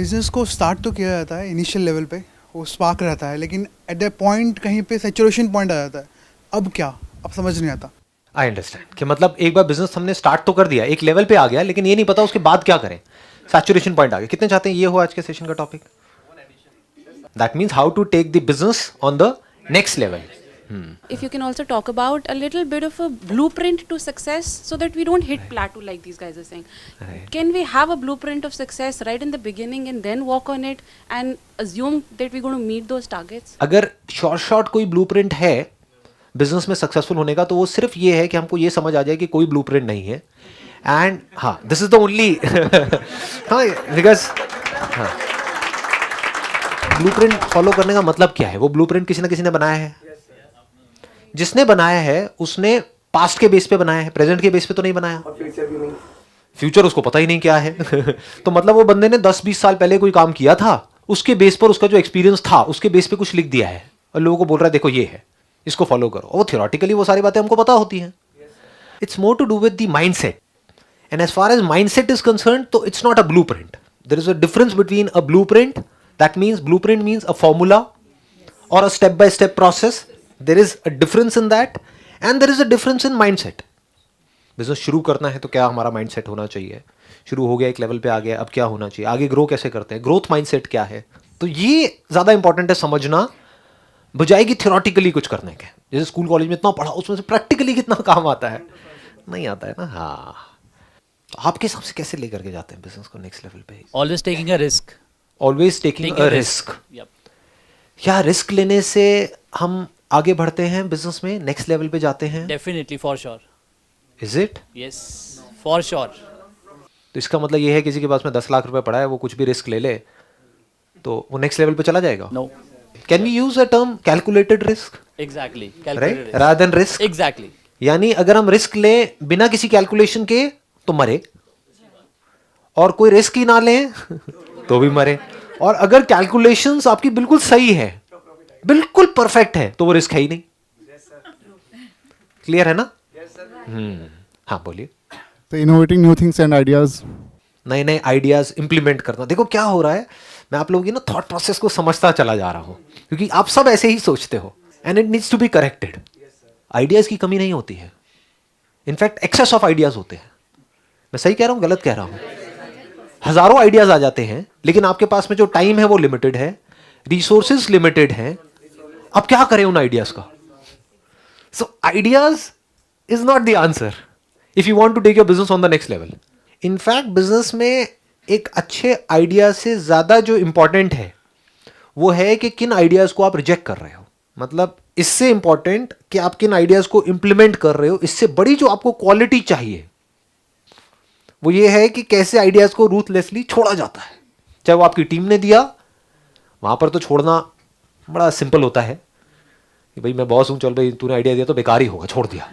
Business को start तो किया जाता है इनिशियल लेवल पे, वो स्पार्क रहता है, लेकिन एट द पॉइंट कहीं पे सैचुरेशन पॉइंट आ जाता है। अब क्या, अब समझ नहीं आता। आई अंडरस्टैंड कि मतलब एक बार बिजनेस हमने स्टार्ट तो कर दिया, एक लेवल पे आ गया, लेकिन ये नहीं पता उसके बाद क्या करें। सैचुरेशन पॉइंट आ गया। कितने चाहते हैं ये हो आज के सेशन का topic? That means how to take the business on the next level. If you can also talk about a little bit of a blueprint to success so that we don't hit plateau like these guys are saying. Right. Can we have a blueprint of success right in the beginning and then walk on it and assume that we're going to meet those targets? अगर short कोई blueprint है business में successful होने का, तो वो सिर्फ ये है कि हमको ये समझ आ जाए कि कोई ब्लूप्रिंट नहीं है. एंड हाँ, दिस इज द ओनली हाँ, बिकॉज ब्लूप्रिंट फॉलो करने का मतलब क्या है? वो ब्लूप्रिंट किसी ना किसी ने बनाया है. जिसने बनाया है उसने पास्ट के बेस पे बनाया है, प्रेजेंट के बेस पे तो नहीं बनाया. फ्यूचर उसको पता ही नहीं क्या है. तो मतलब वो बंदे ने 10-20 साल पहले कोई काम किया था, उसके बेस पर उसका जो एक्सपीरियंस था उसके बेस पे कुछ लिख दिया है और लोगों को बोल रहा है देखो ये है, इसको फॉलो करो. और थियोरेटिकली वो सारी बातें हमको पता होती हैं. It's more to do with the mindset. And as far as mindset is concern, तो it's not a blueprint. There is a difference between a blueprint, that means blueprint means a formula और a step by step process. There is a difference in that and there is a difference in mindset. Business शुरू करना है तो क्या हमारा mindset होना चाहिए? शुरू हो गया, एक लेवल पे आ गया, अब क्या होना चाहिए? आगे ग्रो कैसे करते हैं? ग्रोथ माइंडसेट क्या है? तो ये ज़्यादा इंपॉर्टेंट है समझना, बजाय कि थियोरेटिकली कुछ करने के. जैसे स्कूल कॉलेज में इतना पढ़ा, उसमें से प्रैक्टिकली कितना काम आता है? नहीं आता है ना. हाँ, आपके हिसाब से कैसे लेकर के जाते हैं बिजनेस को नेक्स्ट लेवल पे? Always taking a risk. Always taking a risk. Yep. क्या रिस्क लेने से हम आगे बढ़ते हैं बिजनेस में, नेक्स्ट लेवल पे जाते हैं? Definitely, for sure. Is it? Yes, for sure. तो इसका मतलब ये है किसी के पास में 10 लाख रुपए पड़ा है, वो कुछ भी रिस्क ले ले तो वो नेक्स्ट लेवल पे चला जाएगा. No. Can we use a term calculated risk, Exactly. Right, Calculated risk. Rather than risk? Exactly. यानी अगर हम रिस्क लें बिना किसी कैलकुलेशन के तो मरे, और कोई रिस्क ही ना लें तो भी मरे. और अगर कैलकुलेशंस आपकी बिल्कुल सही है, बिल्कुल परफेक्ट है, तो वो रिस्क है ही नहीं. क्लियर है ना? हाँ बोलिए. So innovating new things and ideas. नए नए आइडियाज इंप्लीमेंट करना. देखो क्या हो रहा है, मैं आप लोगों की ना थॉट प्रोसेस को समझता चला जा रहा हूं, क्योंकि आप सब ऐसे ही सोचते हो and it needs to be corrected. Ideas की कमी नहीं होती है, इनफैक्ट एक्सेस ऑफ आइडियाज होते हैं. मैं सही कह रहा हूं, गलत कह रहा हूं? हजारों आइडियाज आ जाते हैं, लेकिन आपके पास में जो टाइम है वो लिमिटेड है, रिसोर्सेज लिमिटेड हैं. अब क्या करें उन आइडियाज का? So ideas is not the answer if you want to take your business on the next level. In fact business में एक अच्छे आइडिया से ज्यादा जो इंपॉर्टेंट है वो है कि किन आइडियाज को आप रिजेक्ट कर रहे हो. मतलब इससे इंपॉर्टेंट कि आप किन आइडियाज को इंप्लीमेंट कर रहे हो, इससे बड़ी जो आपको क्वालिटी चाहिए वो ये है कि कैसे आइडियाज को रूथलेसली छोड़ा जाता है. चाहे वो आपकी टीम ने दिया, वहां पर तो छोड़ना बड़ा सिंपल होता है कि भाई मैं बॉस हूं, चल भाई तूने आइडिया दिया तो बेकार ही होगा, छोड़ दिया.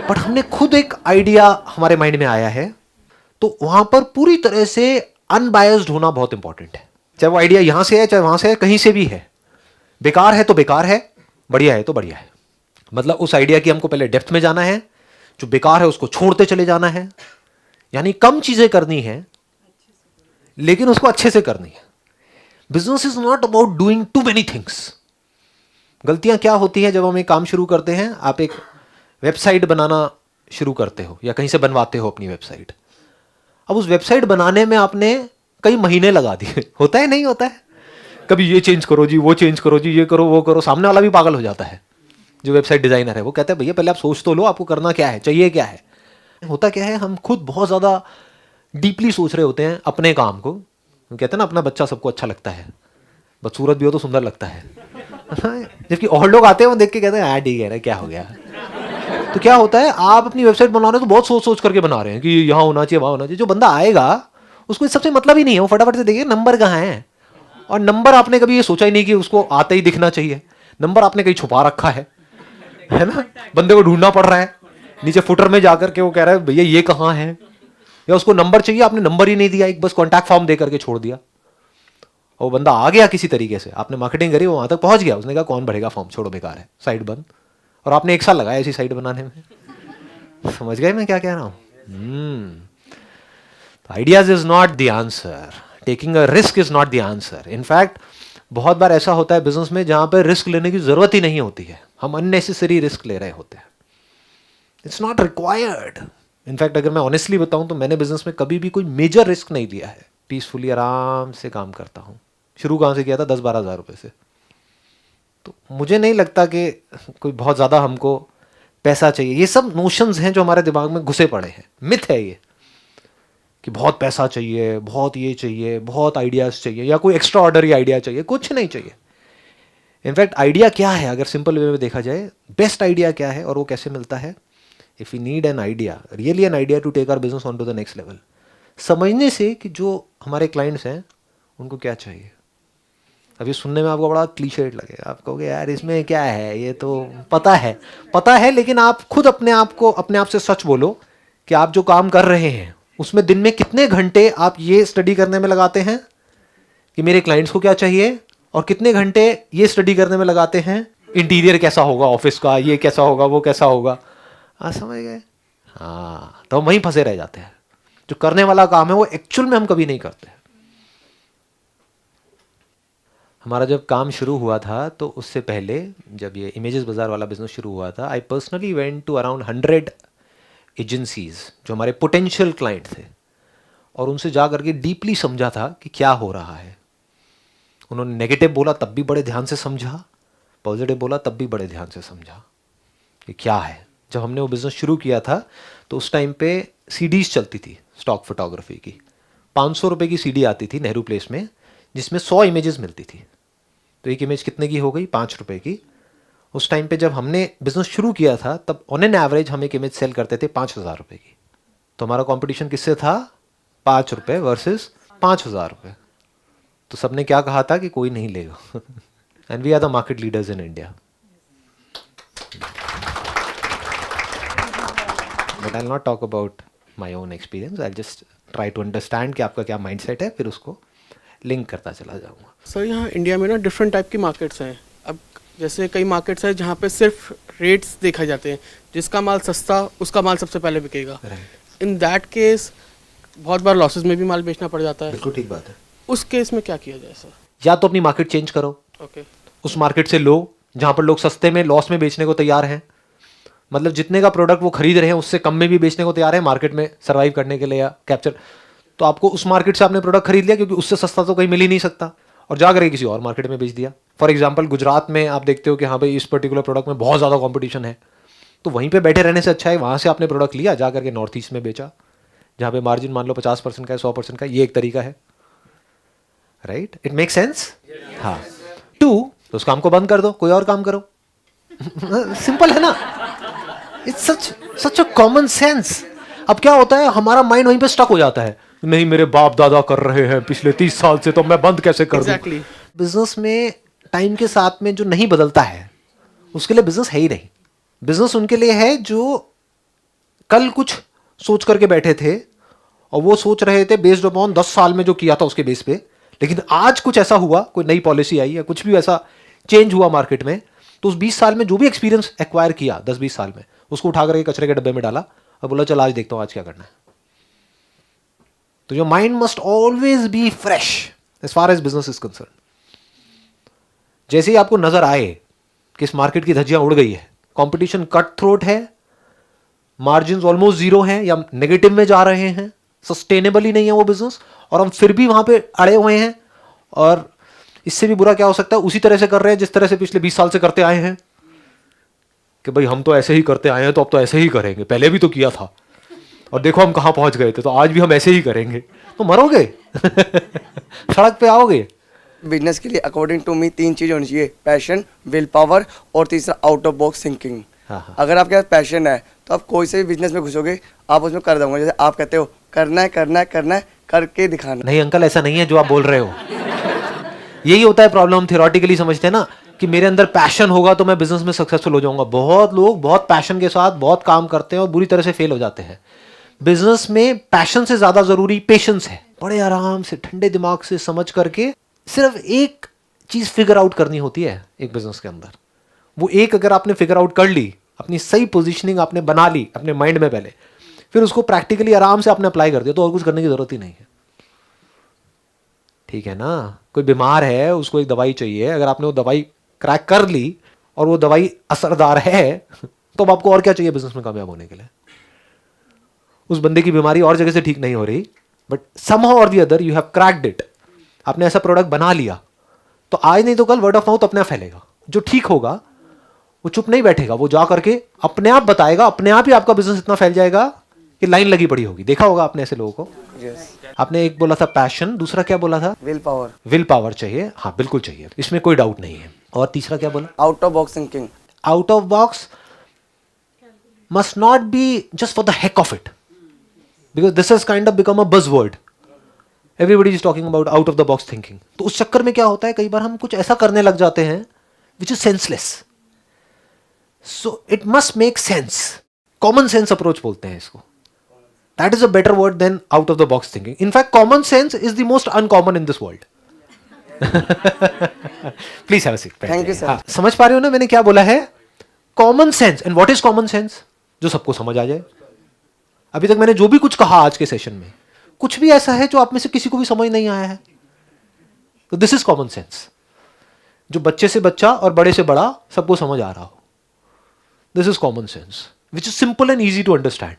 बट हमने खुद एक आइडिया हमारे माइंड में आया है, तो वहां पर पूरी तरह से अनबायस्ड होना बहुत इंपॉर्टेंट है. चाहे वो आइडिया यहां से है, चाहे वहां से है, कहीं से भी है. बेकार है तो बेकार है, बढ़िया है तो बढ़िया है. मतलब उस आइडिया की हमको पहले डेप्थ में जाना है, जो बेकार है उसको छोड़ते चले जाना है. यानी कम चीजें करनी है लेकिन उसको अच्छे से करनी है. Business is not about doing too many things. गलतियां क्या होती हैं जब हम एक काम शुरू करते हैं? आप एक वेबसाइट बनाना शुरू करते हो या कहीं से बनवाते हो अपनी वेबसाइट. अब उस वेबसाइट बनाने में आपने कई महीने लगा दिए. होता है नहीं होता है? कभी ये चेंज करो जी, वो चेंज करो जी, ये करो वो करो. सामने वाला भी पागल हो जाता है जो वेबसाइट डिजाइनर है. वो कहता है भैया पहले आप सोच तो लो, आपको करना क्या है, चाहिए क्या है. होता क्या है, हम खुद बहुत ज्यादा डीपली सोच रहे होते हैं अपने काम को. हम कहते हैं ना अपना बच्चा सबको अच्छा लगता है, बदसूरत भी हो तो सुंदर लगता है. जबकि और लोग आते हैं वो देख के कहते हैं हाँ ठीक है, क्या हो गया. तो क्या होता है, आप अपनी वेबसाइट बना रहे हो तो बहुत सोच सोच करके बना रहे हैं कि यहाँ होना चाहिए, वहाँ होना चाहिए. जो बंदा आएगा उसको इस सबसे मतलब ही नहीं है. वो फटाफट से देखिए नंबर कहाँ है, और नंबर आपने कभी ये सोचा ही नहीं कि उसको आते ही दिखना चाहिए. नंबर आपने कहीं छुपा रखा है ना. बंदे को ढूंढना पड़ रहा है नीचे फुटर में जाकर के. वो कह रहा है भैया ये कहाँ है, या उसको नंबर चाहिए, आपने नंबर ही नहीं दिया, एक बस कॉन्टैक्ट फॉर्म दे करके छोड़ दिया. वो बंदा आ गया किसी तरीके से, आपने मार्केटिंग करी, वो वहां तक पहुंच गया, उसने कहा कौन भरेगा फॉर्म, छोड़ो बेकार है, साइट बंद. और आपने 1 साल लगाया ऐसी साइट बनाने में. समझ गए मैं क्या कह रहा हूं? Ideas is not the answer. Taking a risk is not the answer. In fact बहुत बार ऐसा होता है बिजनेस में जहां पर रिस्क लेने की जरूरत ही नहीं होती है, हम अननेसेसरी रिस्क ले रहे होते हैं. It's not required. इनफैक्ट अगर मैं ऑनेस्टली बताऊं तो मैंने बिजनेस में कभी भी कोई मेजर रिस्क नहीं लिया है. पीसफुली आराम से काम करता हूं. शुरू कहाँ से किया था? 10-12 हज़ार रुपये से. तो मुझे नहीं लगता कि कोई बहुत ज़्यादा हमको पैसा चाहिए. ये सब नोशंस हैं जो हमारे दिमाग में घुसे पड़े हैं. मिथ है ये कि बहुत पैसा चाहिए, बहुत ये चाहिए, बहुत आइडियाज़ चाहिए, या कोई एक्स्ट्रा ऑर्डनरी आइडिया चाहिए. कुछ नहीं चाहिए. इनफैक्ट आइडिया क्या है अगर सिंपल वे में देखा जाए, बेस्ट आइडिया क्या है और वो कैसे मिलता है? If you need an idea, really an idea to take our business on to the next level, समझने से कि जो हमारे क्लाइंट्स हैं उनको क्या चाहिए. अभी सुनने में आपको बड़ा क्लीशेड लगेगा, आप कहोगे यार इसमें क्या है, ये तो पता है, लेकिन आप खुद अपने आप से सच बोलो कि आप जो काम कर रहे हैं उसमें दिन में कितने घंटे आप ये स्टडी करने में लगाते हैं कि मेरे क्लाइंट्स को क्या चाहिए, और कितने घंटे ये स्टडी करने में लगाते हैं इंटीरियर कैसा होगा ऑफिस का, ये कैसा होगा, वो कैसा होगा. समझ गए? हाँ, तो हम वहीं फंसे रह जाते हैं. जो करने वाला काम है वो एक्चुअल में हम कभी नहीं करते. हमारा जब काम शुरू हुआ था तो उससे पहले जब ये इमेजेस बाजार वाला बिजनेस शुरू हुआ था, I personally went to around 100 agencies जो हमारे पोटेंशियल क्लाइंट थे, और उनसे जा करके डीपली समझा था कि क्या हो रहा है. उन्होंने नेगेटिव बोला तब भी बड़े ध्यान से समझा, पॉजिटिव बोला तब भी बड़े ध्यान से समझा कि क्या है. जब हमने वो बिज़नेस शुरू किया था तो उस टाइम पे सीडीज़ चलती थी स्टॉक फोटोग्राफी की. 500 रुपये की सीडी आती थी नेहरू प्लेस में, जिसमें 100 इमेजेस मिलती थी. तो एक इमेज कितने की हो गई? 5 रुपये की. उस टाइम पे जब हमने बिजनेस शुरू किया था तब ऑन एन एवरेज हम एक इमेज सेल करते थे 5,000 रुपये की. तो हमारा कंपटीशन किससे था? 5 रुपये वर्सेस 5,000 रुपये. तो सबने क्या कहा था कि कोई नहीं लेगा. And we are the market leaders in India. But I will not talk about my own experience. I just try to understand कि आपका क्या माइंडसेट है, फिर उसको लिंक करता चला जाऊँगा. सर यहाँ इंडिया में ना डिफरेंट टाइप की मार्केट्स हैं. अब जैसे कई मार्केट्स हैं जहाँ पे सिर्फ रेट्स देखा जाते हैं, जिसका माल सस्ता उसका माल सबसे पहले बिकेगा. इन दैट केस बहुत बार लॉसेस में भी माल बेचना पड़ जाता है. बिल्कुल ठीक बात है. उस केस में क्या किया जाए सर? या तो अपनी मार्केट चेंज करो. ओके. उस मार्केट से लो जहाँ पर लोग सस्ते में लॉस में बेचने को तैयार हैं. मतलब जितने का प्रोडक्ट वो खरीद रहे हैं उससे कम में भी बेचने को तैयार है मार्केट में सर्वाइव करने के लिए या कैप्चर. तो आपको उस मार्केट से आपने प्रोडक्ट खरीद लिया क्योंकि उससे सस्ता तो कहीं मिल ही नहीं सकता, और जाकर किसी और मार्केट में बेच दिया. फॉर एग्जांपल गुजरात में आप देखते हो कि हाँ भाई इस पर्टिकुलर प्रोडक्ट में बहुत ज़्यादा कंपटीशन है, तो वहीं पे बैठे रहने से अच्छा है वहाँ से आपने प्रोडक्ट लिया, जा करके नॉर्थ ईस्ट में बेचा जहाँ पे मार्जिन मान लो 50% का है, 100% का. ये एक तरीका है. राइट? It make sense. हाँ. 2, तो उस काम को बंद कर दो, कोई और काम करो. सिंपल है ना. It's such a common sense. अब क्या होता है, हमारा माइंड वहीं पे स्टक हो जाता है, नहीं मेरे बाप दादा कर रहे हैं पिछले 30 साल से, तो मैं बंद कैसे कर दूं. Exactly. बिजनेस में टाइम के साथ में जो नहीं बदलता है उसके लिए बिजनेस है ही नहीं. बिजनेस उनके लिए है जो कल कुछ सोच करके बैठे थे और वो सोच रहे थे बेस्ड अपॉन 10 साल में जो किया था उसके बेस पे, लेकिन आज कुछ ऐसा हुआ, कोई नई पॉलिसी आई या कुछ भी ऐसा चेंज हुआ मार्केट में, तो उस 20 साल में जो भी एक्सपीरियंस एक्वायर किया 10-20 साल में, उसको उठा करके कचरे के डब्बे में डाला और बोला चल आज देखता हूँ आज क्या करना है. तो your mind must always be fresh as far as business is concern. जैसे ही आपको नजर आए कि इस मार्केट की धज्जियां उड़ गई है, कंपटीशन कट थ्रोट है, मार्जिन ऑलमोस्ट जीरो हैं या नेगेटिव में जा रहे हैं, सस्टेनेबल ही नहीं है वो बिजनेस, और हम फिर भी वहां पे अड़े हुए हैं, और इससे भी बुरा क्या हो सकता है, उसी तरह से कर रहे हैं जिस तरह से पिछले 20 साल से करते आए हैं कि भाई हम तो ऐसे ही करते आए हैं तो अब तो ऐसे ही करेंगे, पहले भी तो किया था और देखो हम कहाँ पहुंच गए थे, तो आज भी हम ऐसे ही करेंगे. तो मरोगे. सड़क पे आओगे. बिजनेस के लिए अकॉर्डिंग टू मी 3 चीज़ होनी चाहिए: पैशन, विल पावर और तीसरा आउट ऑफ बॉक्स थिंकिंग. अगर आपके पास पैशन है तो आप कोई से भी बिजनेस में घुसोगे, आप उसमें कर दोगे. जैसे आप कहते हो करना है करके दिखाना. नहीं अंकल, ऐसा नहीं है जो आप बोल रहे हो. यही होता है प्रॉब्लम. हम थियोरेटिकली समझते हैं ना कि मेरे अंदर पैशन होगा तो मैं बिजनेस में सक्सेसफुल हो जाऊंगा. बहुत लोग बहुत पैशन के साथ बहुत काम करते हैं और बुरी तरह से फेल हो जाते हैं. बिजनेस में पैशन से ज्यादा जरूरी पेशेंस है. बड़े आराम से ठंडे दिमाग से समझ करके सिर्फ एक चीज फिगर आउट करनी होती है एक बिजनेस के अंदर. वो एक अगर आपने फिगर आउट कर ली, अपनी सही पोजीशनिंग आपने बना ली अपने माइंड में पहले, फिर उसको प्रैक्टिकली आराम से आपने अप्लाई कर दिया, तो और कुछ करने की जरूरत ही नहीं है. ठीक है ना, कोई बीमार है उसको एक दवाई चाहिए, अगर आपने वो दवाई क्रैक कर ली और वो दवाई असरदार है तो अब आपको और क्या चाहिए बिजनेस में कामयाब होने के लिए? उस बंदे की बीमारी और जगह से ठीक नहीं हो रही, बट समहाउ और the other you have cracked it, आपने ऐसा प्रोडक्ट बना लिया, तो आज नहीं तो कल वर्ड ऑफ माउथ अपने आप फैलेगा। जो ठीक होगा वो चुप नहीं बैठेगा, वो जा करके अपने आप बताएगा, अपने आप ही आपका बिजनेस इतना फैल जाएगा कि लाइन लगी पड़ी होगी। देखा होगा आपने ऐसे लोगों को। आपने एक बोला था पैशन, दूसरा क्या बोला था? Will power. विल पावर चाहिए, हाँ बिल्कुल चाहिए, इसमें कोई डाउट नहीं है। और तीसरा क्या बोला? Out of box thinking. Out of box must not be just for the heck of it, because this has kind of become a buzzword. Everybody is talking about out of the box thinking. तो उस चक्कर में क्या होता है, कई बार हम कुछ ऐसा करने लग जाते हैं which is senseless. So it must make sense. Common sense approach बोलते हैं इसको. That is a better word than out of the box thinking. In fact, common sense is the most uncommon in this world. Please have a seat. Thank you, sir. हाँ, समझ पा रहे हो ना मैंने क्या बोला है? Common sense. And what is common sense? जो सबको समझ आ जाए। अभी तक मैंने जो भी कुछ कहा आज के सेशन में, कुछ भी ऐसा है जो आप में से किसी को भी समझ नहीं आया है, तो दिस इज कॉमन सेंस। जो बच्चे से बच्चा और बड़े से बड़ा सबको समझ आ रहा हो, this is common sense which is simple and easy to understand.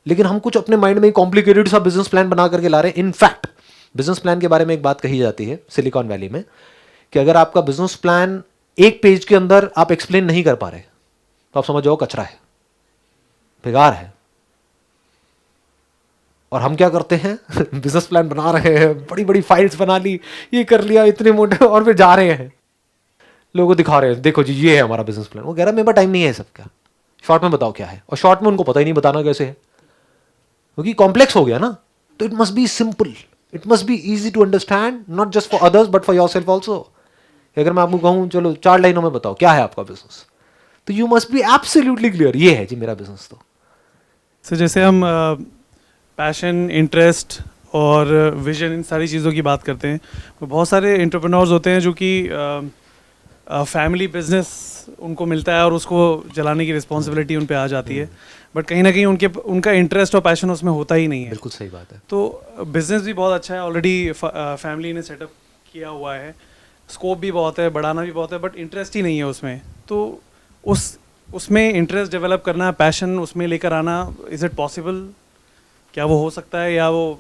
लेकिन हम कुछ अपने माइंड में कॉम्प्लिकेटेड सा बिजनेस प्लान बना करके ला रहे हैं। इनफैक्ट बिजनेस प्लान के बारे में एक बात कही जाती है सिलिकॉन वैली में, कि अगर आपका बिजनेस प्लान एक पेज के अंदर आप एक्सप्लेन नहीं कर पा रहे तो आप समझ जाओ कचरा है, बेकार है। और हम क्या करते हैं बिजनेस प्लान बना रहे हैं, बड़ी बड़ी फाइल्स बना ली, ये कर लिया, इतने मोटे, और फिर जा रहे हैं लोगों को दिखा रहे हैं, देखो जी ये है हमारा बिजनेस प्लान। वो कह रहा है मेरे पास टाइम नहीं है सबका, शॉर्ट में बताओ क्या है। और शॉर्ट में उनको पता ही नहीं बताना कैसे है, क्योंकि कॉम्प्लेक्स हो गया ना। तो it must be simple, it must be easy to understand, not just for others but for yourself also. अगर मैं आपको कहूँ चलो 4 लाइनों में बताओ क्या है आपका बिजनेस, तो you must be absolutely clear, ये है जी मेरा बिजनेस। तो जैसे हम पैशन, इंटरेस्ट और विजन, इन सारी चीज़ों की बात करते हैं, तो बहुत सारे एंटरप्रेन्योर्स होते हैं जो कि फैमिली बिजनेस उनको मिलता है और उसको चलाने की रिस्पॉन्सिबिलिटी उन पे आ जाती है, बट कहीं ना कहीं उनका इंटरेस्ट और पैशन उसमें होता ही नहीं है। बिल्कुल सही बात है। तो बिजनेस भी बहुत अच्छा है, ऑलरेडी फैमिली ने सेटअप किया हुआ है, स्कोप भी बहुत है, बढ़ाना भी बहुत है, बट इंटरेस्ट ही नहीं है उसमें। तो उसमें इंटरेस्ट डेवलप करना, पैशन उसमें लेकर आना, इज़ इट पॉसिबल? क्या वो हो सकता है, या वो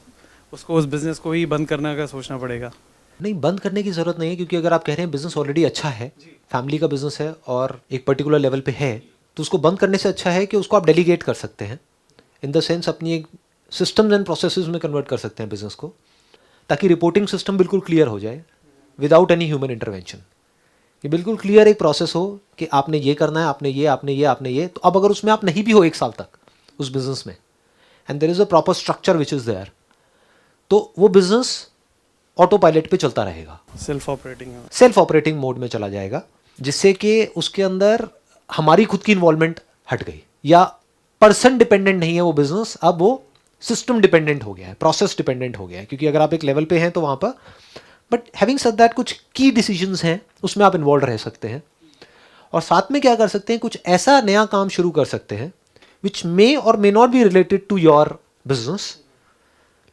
उसको उस बिज़नेस को ही बंद करने का सोचना पड़ेगा? नहीं, बंद करने की ज़रूरत नहीं है, क्योंकि अगर आप कह रहे हैं बिजनेस ऑलरेडी अच्छा है, फैमिली का बिजनेस है और एक पर्टिकुलर लेवल पे है, तो उसको बंद करने से अच्छा है कि उसको आप डेलीगेट कर सकते हैं, इन द सेंस अपनी एक सिस्टम्स एंड प्रोसेसेस में कन्वर्ट कर सकते हैं बिजनेस को, ताकि रिपोर्टिंग सिस्टम बिल्कुल क्लियर हो जाए विदाउट एनी ह्यूमन इंटरवेंशन। ये बिल्कुल क्लियर एक प्रोसेस हो कि आपने ये करना है, आपने ये। तो अब अगर उसमें आप नहीं भी हो 1 साल तक उस बिजनेस में, and there is a proper structure which is there, तो वो बिजनेस ऑटो पायलट पे चलता रहेगा, सेल्फ ऑपरेटिंग मोड में चला जाएगा, जिससे कि उसके अंदर हमारी खुद की इन्वॉल्वमेंट हट गई, या पर्सन डिपेंडेंट नहीं है वो बिजनेस, अब वो सिस्टम डिपेंडेंट हो गया है, प्रोसेस डिपेंडेंट हो गया है। क्योंकि अगर आप एक लेवल पे हैं तो वहाँ पर, बट हैविंग सेड दैट, कुछ की डिसीजंस हैं उसमें आप इन्वॉल्व रह सकते हैं, और साथ में क्या कर सकते हैं, कुछ ऐसा नया काम शुरू कर सकते हैं विच मे और may not be related to your business,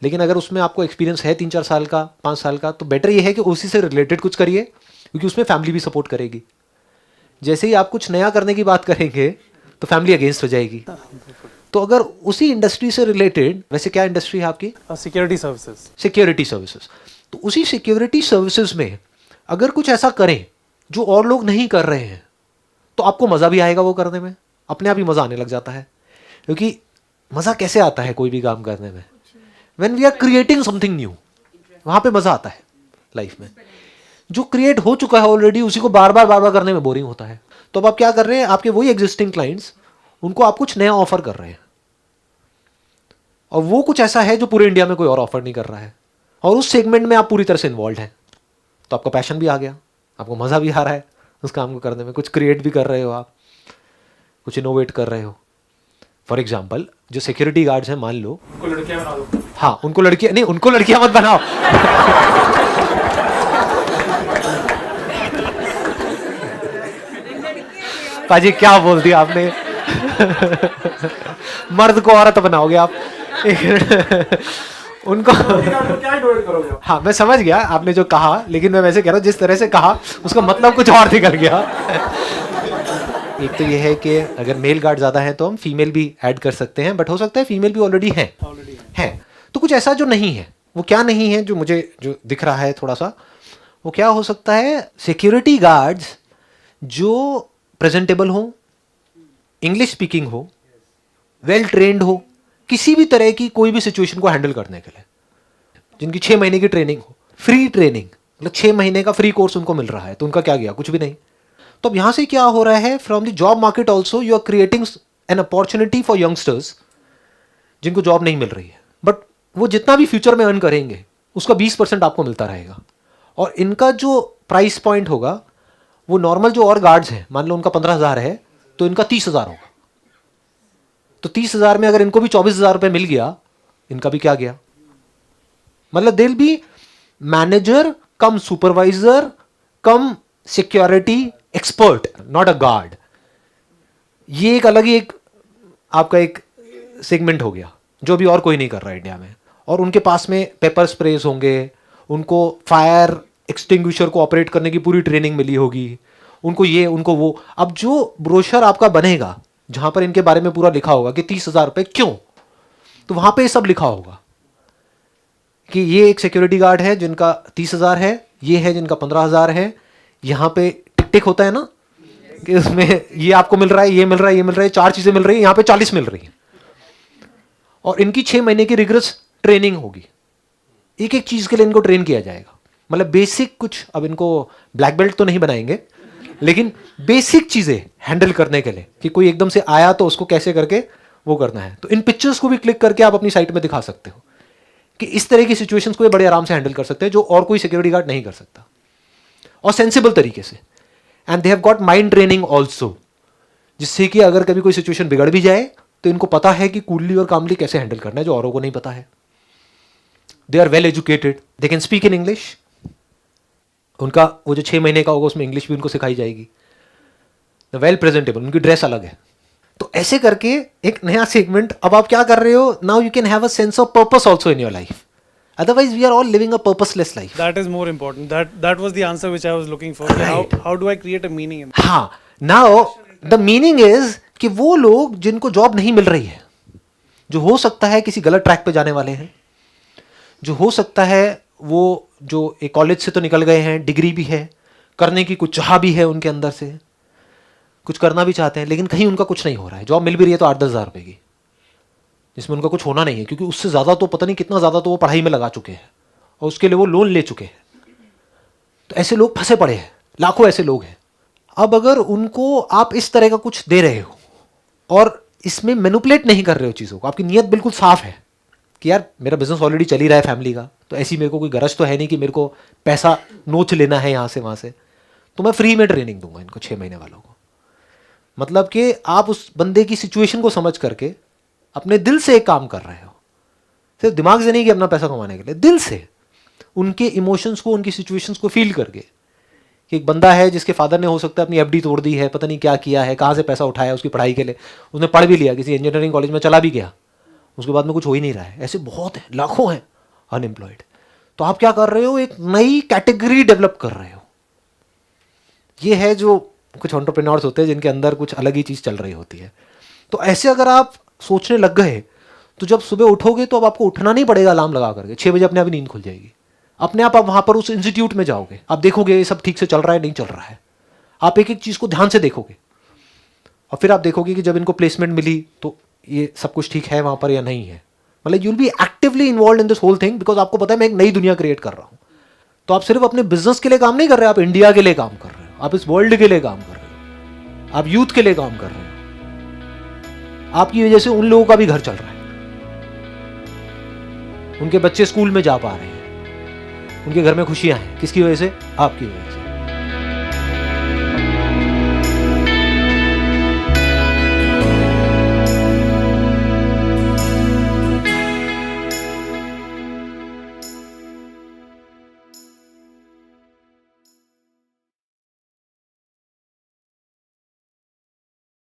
लेकिन अगर उसमें आपको एक्सपीरियंस है 3-4 साल का, 5 साल का, तो बेटर ये है कि उसी से रिलेटेड कुछ करिए, क्योंकि उसमें फैमिली भी सपोर्ट करेगी। जैसे ही आप कुछ नया करने की बात करेंगे तो फैमिली अगेंस्ट हो जाएगी। तो अगर उसी इंडस्ट्री से रिलेटेड, वैसे क्या इंडस्ट्री है आपकी? Security services. Security services. तो उसी सिक्योरिटी सर्विसेज में अगर कुछ ऐसा करें जो और लोग नहीं कर रहे हैं, तो आपको मज़ा भी आएगा वो करने में, अपने आप ही मज़ा आने लग जाता है। क्योंकि मज़ा कैसे आता है कोई भी काम करने में? When we are creating something new, वहाँ पे मज़ा आता है लाइफ में। जो क्रिएट हो चुका है ऑलरेडी, उसी को बार बार करने में बोरिंग होता है। तो अब आप क्या कर रहे हैं, आपके वही एग्जिस्टिंग क्लाइंट्स, उनको आप कुछ नया ऑफर कर रहे हैं, और वो कुछ ऐसा है जो पूरे इंडिया में कोई और ऑफर नहीं कर रहा है, और उस सेगमेंट में आप पूरी तरह से इन्वॉल्व हैं। तो आपका पैशन भी आ गया, आपको मज़ा भी आ रहा है उस काम को करने में, कुछ क्रिएट भी कर रहे हो आप, कुछ इनोवेट कर रहे हो। फॉर एग्जाम्पल, जो सिक्योरिटी गार्ड्स हैं, मान लो उनको लड़कियां बना दो। हाँ, उनको लड़कियां मत बनाओ। पाजी क्या बोल दिया आपने? मर्द को औरत बनाओगे आप? उनको हाँ मैं समझ गया आपने जो कहा, लेकिन मैं वैसे कह रहा हूँ जिस तरह से कहा उसका मतलब कुछ और निकल गया। एक तो ये है कि अगर मेल गार्ड ज़्यादा है तो हम फीमेल भी ऐड कर सकते हैं, बट हो सकता है फीमेल भी ऑलरेडी है। तो कुछ ऐसा जो नहीं है, वो क्या नहीं है जो मुझे जो दिख रहा है थोड़ा सा, वो क्या हो सकता है, सिक्योरिटी गार्ड्स जो प्रेजेंटेबल हो, इंग्लिश स्पीकिंग हो, वेल ट्रेंड हो, किसी भी तरह की कोई भी सिचुएशन को हैंडल करने के लिए, जिनकी 6 महीने की ट्रेनिंग हो, फ्री ट्रेनिंग, मतलब 6 महीने का फ्री कोर्स उनको मिल रहा है, तो उनका क्या गया, कुछ भी नहीं। तो अब यहाँ से क्या हो रहा है, from the job market also you are creating an opportunity for youngsters जिनको जॉब नहीं मिल रही है, बट वो जितना भी फ्यूचर में अर्न करेंगे उसका 20% आपको मिलता रहेगा। और इनका जो प्राइस पॉइंट होगा वो नॉर्मल जो और गार्ड्स हैं, मान लो उनका 15,000 है तो इनका 30,000 होगा। तो 30,000 में अगर इनको भी 24,000 रुपये मिल गया, इनका भी क्या गया, मतलब they will be manager come supervisor come security expert, not a guard. ये एक अलग ही एक आपका एक सेगमेंट हो गया जो भी और कोई नहीं कर रहा है इंडिया में। और उनके पास में पेपर स्प्रेज होंगे, उनको फायर एक्सटिंग्विशर को ऑपरेट करने की पूरी ट्रेनिंग मिली होगी, उनको ये उनको वो। अब जो ब्रोशर आपका बनेगा जहां पर इनके बारे में पूरा लिखा होगा कि 30,000 रुपये क्यों, तो वहां पे ये सब लिखा होगा कि ये एक सिक्योरिटी गार्ड है जिनका 30,000 है, ये है जिनका 15,000 है। यहाँ पे टिक टिक होता है ना कि उसमें ये आपको मिल रहा है, ये मिल रहा है, ये मिल रहा है, 4 चीजें मिल रही है, यहाँ पे 40 मिल रही है। और इनकी 6 महीने की रिग्रेस ट्रेनिंग होगी, एक एक चीज के लिए इनको ट्रेन किया जाएगा। मतलब बेसिक कुछ, अब इनको ब्लैक बेल्ट तो नहीं बनाएंगे, लेकिन बेसिक चीजें हैंडल करने के लिए कि कोई एकदम से आया तो उसको कैसे करके वो करना है। तो इन पिक्चर्स को भी क्लिक करके आप अपनी साइट में दिखा सकते हो कि इस तरह की सिचुएशंस को ये बड़े आराम से हैंडल कर सकते हैं जो और कोई सिक्योरिटी गार्ड नहीं कर सकता, और सेंसिबल तरीके से। And they have got mind training also, जिससे कि अगर कभी कोई सिचुएशन बिगड़ भी जाए तो इनको पता है कि कूलली और कामली कैसे हैंडल करना है, जो औरों को नहीं पता है। They are well educated, they can speak in English. उनका वो जो 6 महीने का होगा उसमें इंग्लिश भी उनको सिखाई जाएगी। वेल प्रेजेंटेबल, उनकी ड्रेस अलग है। तो ऐसे करके एक नया सेगमेंट, अब आप क्या कर रहे हो, now you can have a sense of purpose also in your life. Otherwise, we are all living a purposeless life. That is more important. That was the answer which I was looking for. Right. How do I create a meaning in हाँ, now the meaning is कि वो लोग जिनको job नहीं मिल रही है, जो हो सकता है किसी गलत ट्रैक पे जाने वाले हैं, जो हो सकता है वो जो एक कॉलेज से तो निकल गए हैं, डिग्री भी है, करने की कुछ चाह भी है उनके अंदर से, कुछ करना भी चाहते हैं, लेकिन कहीं उनका कुछ नहीं हो रहा है। जॉब मिल भी रही है तो 8-10 हज़ार रुपये की, जिसमें उनका कुछ होना नहीं है, क्योंकि उससे ज़्यादा तो पता नहीं कितना ज़्यादा तो वो पढ़ाई में लगा चुके हैं और उसके लिए वो लोन ले चुके हैं। तो ऐसे लोग फंसे पड़े हैं, लाखों ऐसे लोग हैं। अब अगर उनको आप इस तरह का कुछ दे रहे हो और इसमें मैनिपुलेट नहीं कर रहे हो चीज़ों को, आपकी नीयत बिल्कुल साफ है कि यार मेरा बिजनेस ऑलरेडी चल ही रहा है फैमिली का, तो ऐसी मेरे को कोई गरज तो है नहीं कि मेरे को पैसा नोच लेना है यहाँ से वहाँ से, तो मैं फ्री में ट्रेनिंग दूंगा इनको 6 महीने वालों को। मतलब कि आप उस बंदे की सिचुएशन को समझ करके अपने दिल से एक काम कर रहे हो, सिर्फ दिमाग से नहीं कि अपना पैसा कमाने के लिए, दिल से उनके इमोशंस को, उनकी सिचुएशंस को फील करके कि एक बंदा है जिसके फादर ने हो सकता है अपनी एफडी तोड़ दी है, पता नहीं क्या किया है, कहाँ से पैसा उठाया उसकी पढ़ाई के लिए, उसने पढ़ भी लिया, किसी इंजीनियरिंग कॉलेज में चला भी गया, उसके बाद में कुछ हो ही नहीं रहा है। ऐसे बहुत हैं, लाखों हैं अनएम्प्लॉयड। तो आप क्या कर रहे हो, एक नई कैटेगरी डेवलप कर रहे हो। ये है जो कुछ एंटरप्रेन्योर्स होते हैं जिनके अंदर कुछ अलग ही चीज़ चल रही होती है। तो ऐसे अगर आप सोचने लग गए तो जब सुबह उठोगे तो अब आपको उठना नहीं पड़ेगा अलार्म लगा करके, 6 बजे अपने आप ही नींद खुल जाएगी, अपने आप वहाँ पर उस इंस्टीट्यूट में जाओगे, आप देखोगे ये सब ठीक से चल रहा है नहीं चल रहा है, आप एक एक चीज़ को ध्यान से देखोगे और फिर आप देखोगे कि जब इनको प्लेसमेंट मिली तो ये सब कुछ ठीक है वहाँ पर या नहीं है। मतलब you will be actively involve in this whole thing, because आपको पता है मैं एक नई दुनिया क्रिएट कर रहा हूँ। तो आप सिर्फ अपने बिजनेस के लिए काम नहीं कर रहे, आप इंडिया के लिए काम कर रहे हो, आप इस वर्ल्ड के लिए काम कर रहे हो, आप यूथ के लिए काम कर रहे हो। आपकी वजह से उन लोगों का भी घर चल रहा है, उनके बच्चे स्कूल में जा पा रहे हैं, उनके घर में खुशियां हैं, किसकी वजह से? आपकी वजह से।